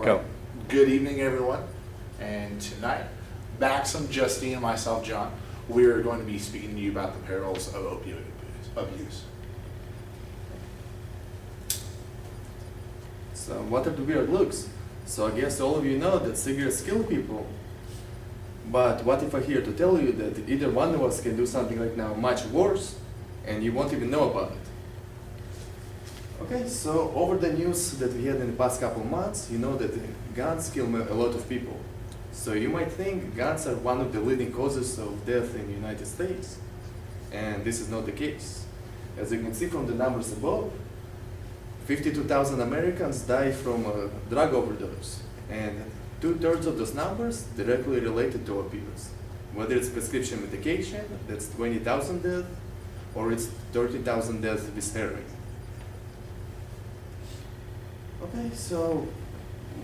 Go. Good evening, everyone. And tonight, Maxim, Justine, and myself, John, we're going to be speaking to you about the perils of opioid abuse. So what are the weird looks? So I guess all of you know that cigarettes kill people. But what if I here to tell you that either one of us can do something right now much worse and you won't even know about it? Okay, so over the news that we had in the past couple of months, you know that guns kill a lot of people. So you might think guns are one of the leading causes of death in the United States. And this is not the case. As you can see from the numbers above, 52,000 Americans die from a drug overdose. And 2/3 of those numbers directly related to opioids. Whether it's prescription medication, that's 20,000 deaths, or it's 30,000 deaths with heroin. Okay, so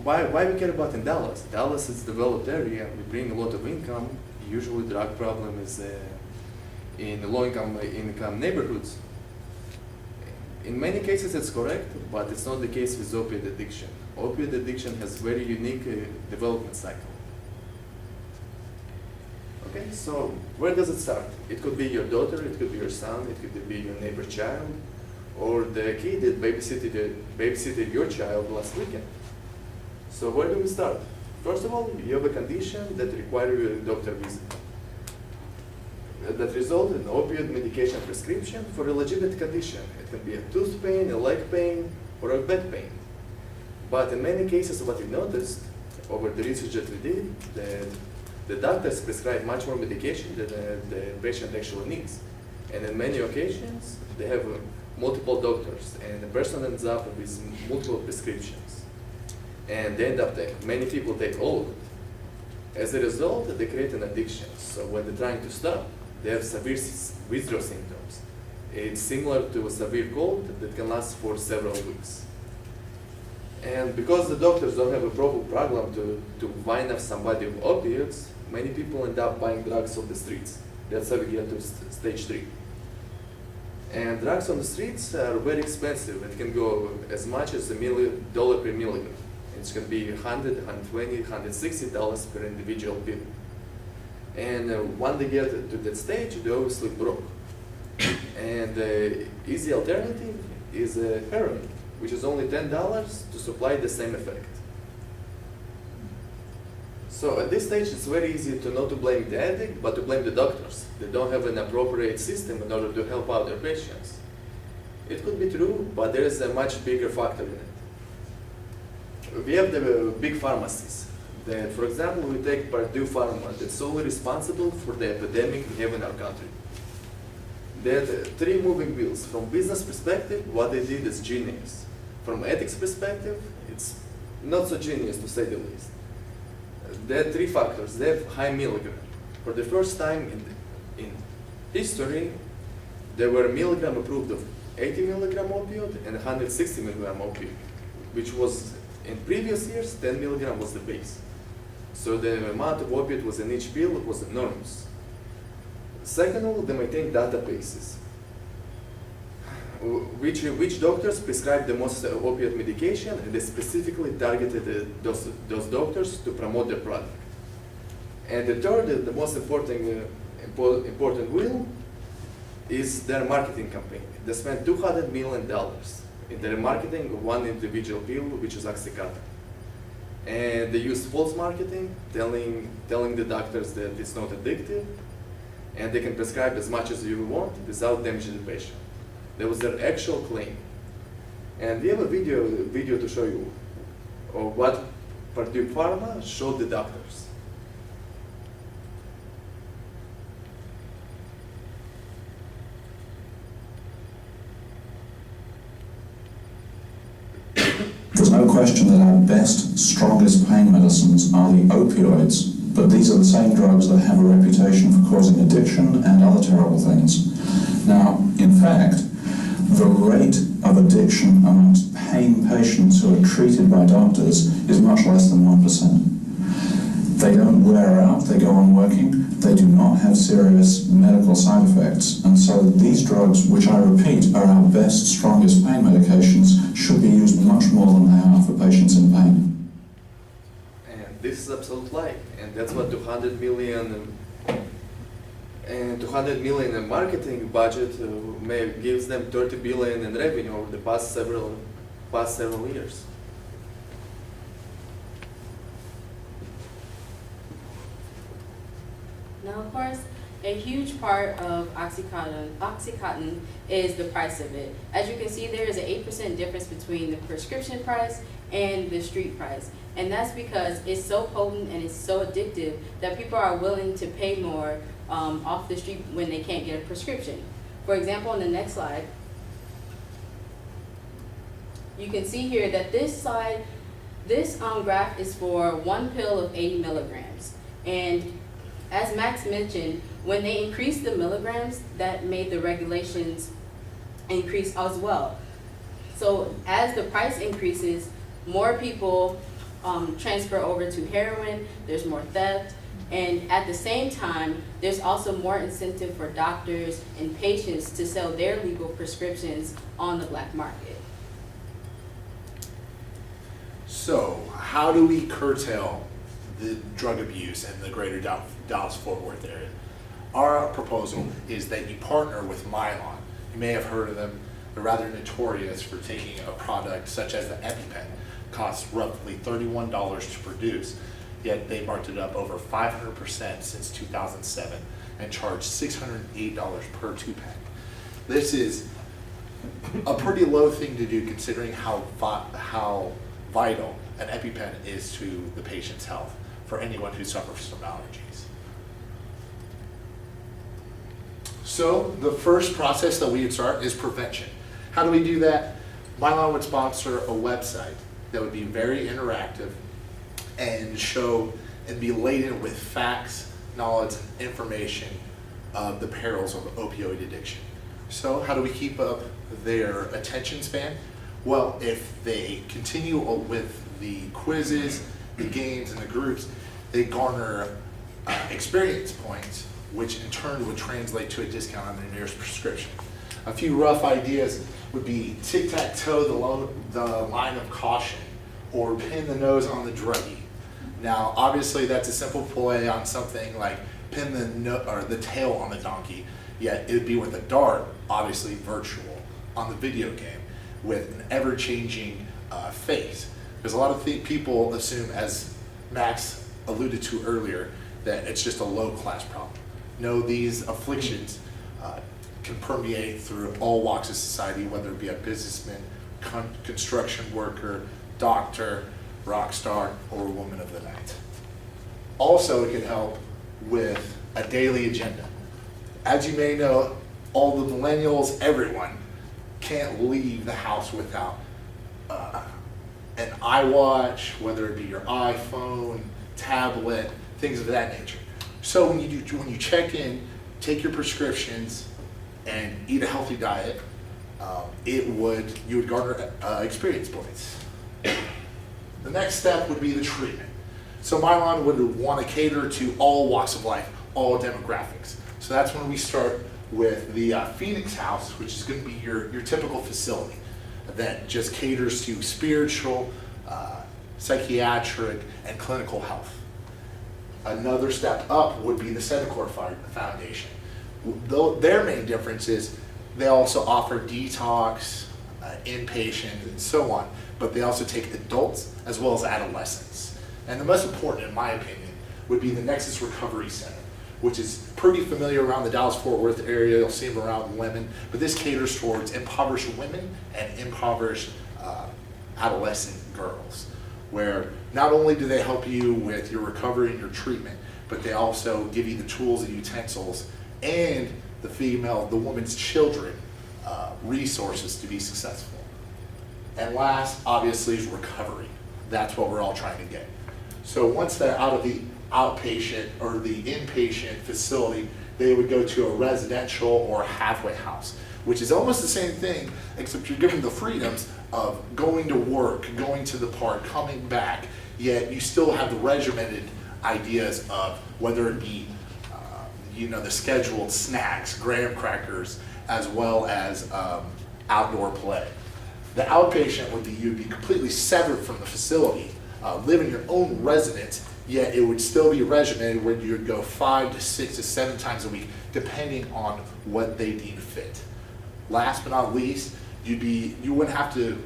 why we care about in Dallas? Dallas is a developed area. We bring a lot of income. Usually drug problem is in low-income neighborhoods. In many cases it's correct, but it's not the case with opioid addiction. Opioid addiction has very unique development cycle. Okay, so where does it start? It could be your daughter, it could be your son, it could be your neighbor's child, or the kid that babysitted your child last weekend. So where do we start? First of all, you have a condition that requires a doctor visit. That result in opioid medication prescription for a legitimate condition. It can be a tooth pain, a leg pain, or a back pain. But in many cases, what we noticed over the research that we did, that the doctors prescribe much more medication than the patient actually needs. And in many occasions, they have multiple doctors, and the person ends up with multiple prescriptions. And they end up many people take all of it. As a result, they create an addiction. So when they're trying to stop, they have severe withdrawal symptoms. It's similar to a severe cold that can last for several weeks. And because the doctors don't have a proper program to wind up somebody with opioids, many people end up buying drugs on the streets. That's how we get to stage 3. And drugs on the streets are very expensive. It can go as much as $1 per milligram. It can be $100, $120, $160 per individual pill. And when they get to that stage, they obviously broke. And the easy alternative is heroin, which is only $10 to supply the same effect. So at this stage, it's very easy to not to blame the addict, but to blame the doctors. They don't have an appropriate system in order to help out their patients. It could be true, but there is a much bigger factor in it. We have the big pharmacies. That, for example, we take Purdue Pharma, that's solely responsible for the epidemic we have in our country. They had 3 moving wheels. From business perspective, what they did is genius. From ethics perspective, it's not so genius to say the least. They had 3 factors. They have high milligram. For the first time in history, there were milligram approved of 80 milligram opioid and 160 milligram opioid, which was in previous years, 10 milligram was the base. So the amount of opioid was in each pill was enormous. Second of all, they maintain databases. Which doctors prescribe the most opioid medication, and they specifically targeted those doctors to promote their product. And the third, the most important wheel, is their marketing campaign. They spent $200 million in their marketing of one individual pill, which is Oxycontin. And they used false marketing, telling the doctors that it's not addictive, and they can prescribe as much as you want without damaging the patient. That was their actual claim. And we have a video to show you of what Purdue Pharma showed the doctors. There's no question that our best, strongest pain medicines are the opioids, but these are the same drugs that have a reputation for causing addiction and other terrible things. Now, in fact, the rate of addiction amongst pain patients who are treated by doctors is much less than 1%. They don't wear out, they go on working, they do not have serious medical side effects, and so these drugs, which I repeat are our best, strongest pain medications, should be used much more than they are for patients in pain. is absolute lie, and that's what 200 million and 200 million in marketing budget gives them 30 billion in revenue over the past several years. Now, of course, a huge part of Oxycontin is the price of it. As you can see, there is an 8% difference between the prescription price and the street price. And that's because it's so potent and it's so addictive that people are willing to pay more off the street when they can't get a prescription. For example, on the next slide, you can see here that this graph is for one pill of 80 milligrams. And as Max mentioned, when they increased the milligrams, that made the regulations increase as well. So as the price increases, more people transfer over to heroin, there's more theft, and at the same time, there's also more incentive for doctors and patients to sell their legal prescriptions on the black market. So, how do we curtail the drug abuse in the greater Dallas-Fort Worth area? Our proposal is that you partner with Mylan. You may have heard of them. They're rather notorious for taking a product such as the EpiPen. Costs roughly $31 to produce, yet they marked it up over 500% since 2007 and charged $608 per 2-pack. This is a pretty low thing to do considering how vital an EpiPen is to the patient's health for anyone who suffers from allergies. So the first process that we would start is prevention. How do we do that? Mylan would sponsor a website that would be very interactive and show and be laden with facts, knowledge, and information of the perils of opioid addiction. So how do we keep up their attention span? Well, if they continue with the quizzes, the games, and the groups, they garner experience points, which in turn would translate to a discount on their nearest prescription. A few rough ideas would be tic-tac-toe, the line of caution, or pin the nose on the druggie. Now, obviously, that's a simple play on something like pin the tail on a donkey, yet it would be with a dart, obviously virtual, on the video game with an ever-changing face. Because a lot of people assume, as Max alluded to earlier, that it's just a low-class problem. No, these afflictions can permeate through all walks of society, whether it be a businessman, construction worker, doctor, rock star, or woman of the night. Also, it can help with a daily agenda. As you may know, all the millennials, everyone, can't leave the house without an iWatch, whether it be your iPhone, tablet, things of that nature. So when you check in, take your prescriptions, and eat a healthy diet, you would garner experience points. The next step would be the treatment. So Mylan would want to cater to all walks of life, all demographics. So that's when we start with the Phoenix House, which is going to be your typical facility that just caters to spiritual, psychiatric, and clinical health. Another step up would be the Centacor Foundation. Their main difference is they also offer detox, inpatient, and so on, but they also take adults as well as adolescents. And the most important, in my opinion, would be the Nexus Recovery Center, which is pretty familiar around the Dallas-Fort Worth area. You'll see them around Lemon, but this caters towards impoverished women and impoverished adolescent girls, where not only do they help you with your recovery and your treatment, but they also give you the tools and utensils and the woman's children resources to be successful. And last, obviously, is recovery. That's what we're all trying to get. So once they're out of the outpatient or the inpatient facility, they would go to a residential or a halfway house, which is almost the same thing, except you're given the freedoms of going to work, going to the park, coming back, yet you still have the regimented ideas of whether it be the scheduled snacks, graham crackers, as well as outdoor play. The outpatient would be you'd be completely severed from the facility, live in your own residence, yet it would still be regimented where you would go 5 to 6 to 7 times a week, depending on what they deem fit. Last but not least, you wouldn't have to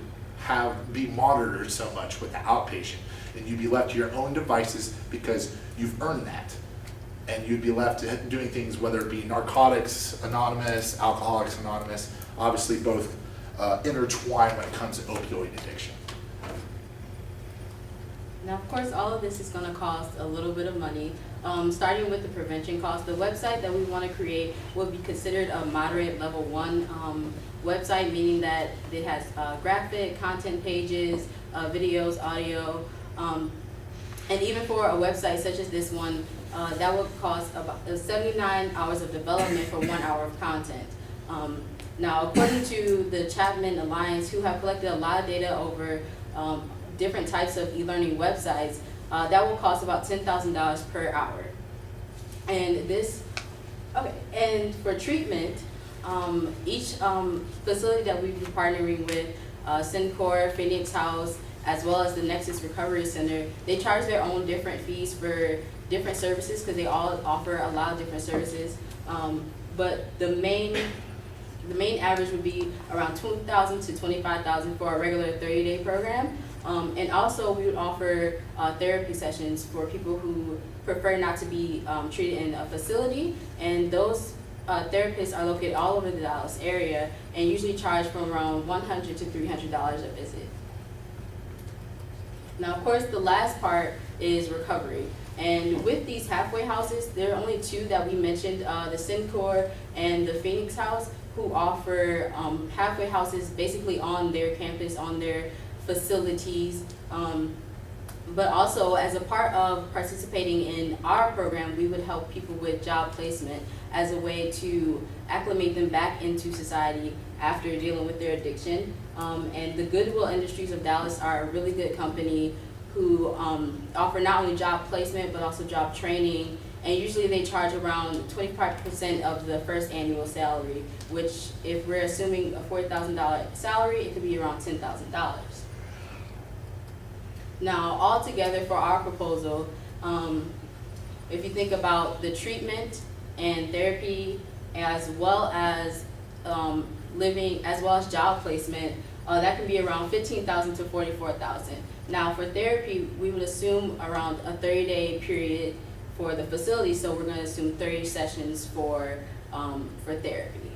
be monitored so much with the outpatient, and you'd be left to your own devices because you've earned that. And you'd be left to doing things, whether it be Narcotics Anonymous, Alcoholics Anonymous, obviously both intertwined when it comes to opioid addiction. Now, of course, all of this is going to cost a little bit of money. Starting with the prevention cost, the website that we want to create will be considered a moderate level 1 website, meaning that it has graphic content pages, videos, audio, and even for a website such as this one, that would cost about 79 hours of development for 1 hour of content. Now, according to the Chapman Alliance, who have collected a lot of data over different types of e-learning websites, that will cost about $10,000 per hour. And and for treatment, each facility that we've been partnering with, Syncor, Phoenix House, as well as the Nexus Recovery Center, they charge their own different fees for different services because they all offer a lot of different services. But the main average would be around $2,000 to $25,000 for a regular 30-day program. And also we would offer therapy sessions for people who prefer not to be treated in a facility, and those therapists are located all over the Dallas area and usually charge from around $100 to $300 a visit. Now, of course, the last part is recovery. And with these halfway houses, there are only 2 that we mentioned, the Syncor and the Phoenix House, who offer halfway houses basically on their campus, on their facilities. But also, as a part of participating in our program, we would help people with job placement as a way to acclimate them back into society after dealing with their addiction. And the Goodwill Industries of Dallas are a really good company who offer not only job placement but also job training, and usually they charge around 25% of the first annual salary, which if we're assuming a $40,000 salary, it could be around $10,000. Now, altogether for our proposal, if you think about the treatment and therapy, as well as job placement, that can be around $15,000 to $44,000. Now, for therapy, we would assume around a 30-day period for the facility, so we're going to assume 30 sessions for therapy.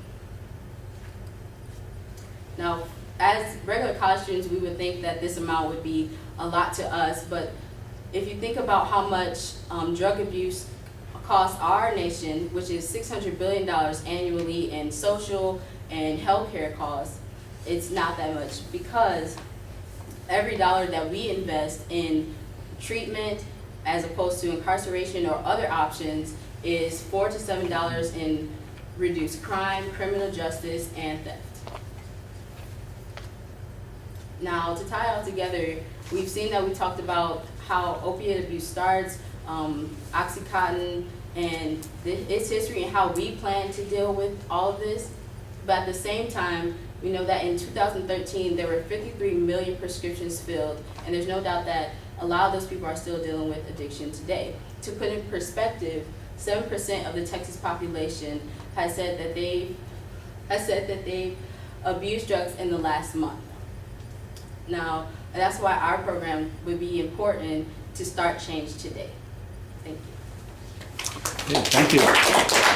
Now, as regular college students, we would think that this amount would be a lot to us, but if you think about how much drug abuse costs our nation, which is $600 billion annually in social and healthcare costs, it's not that much, because every dollar that we invest in treatment as opposed to incarceration or other options is $4 to $7 in reduced crime, criminal justice, and theft. Now, to tie it all together, we've seen that we talked about how opiate abuse starts, Oxycontin, and its history and how we plan to deal with all of this. But at the same time, we know that in 2013, there were 53 million prescriptions filled, and there's no doubt that a lot of those people are still dealing with addiction today. To put in perspective, 7% of the Texas population has said that they've abused drugs in the last month. Now, that's why our program would be important to start change today. Thank you. Yeah, thank you.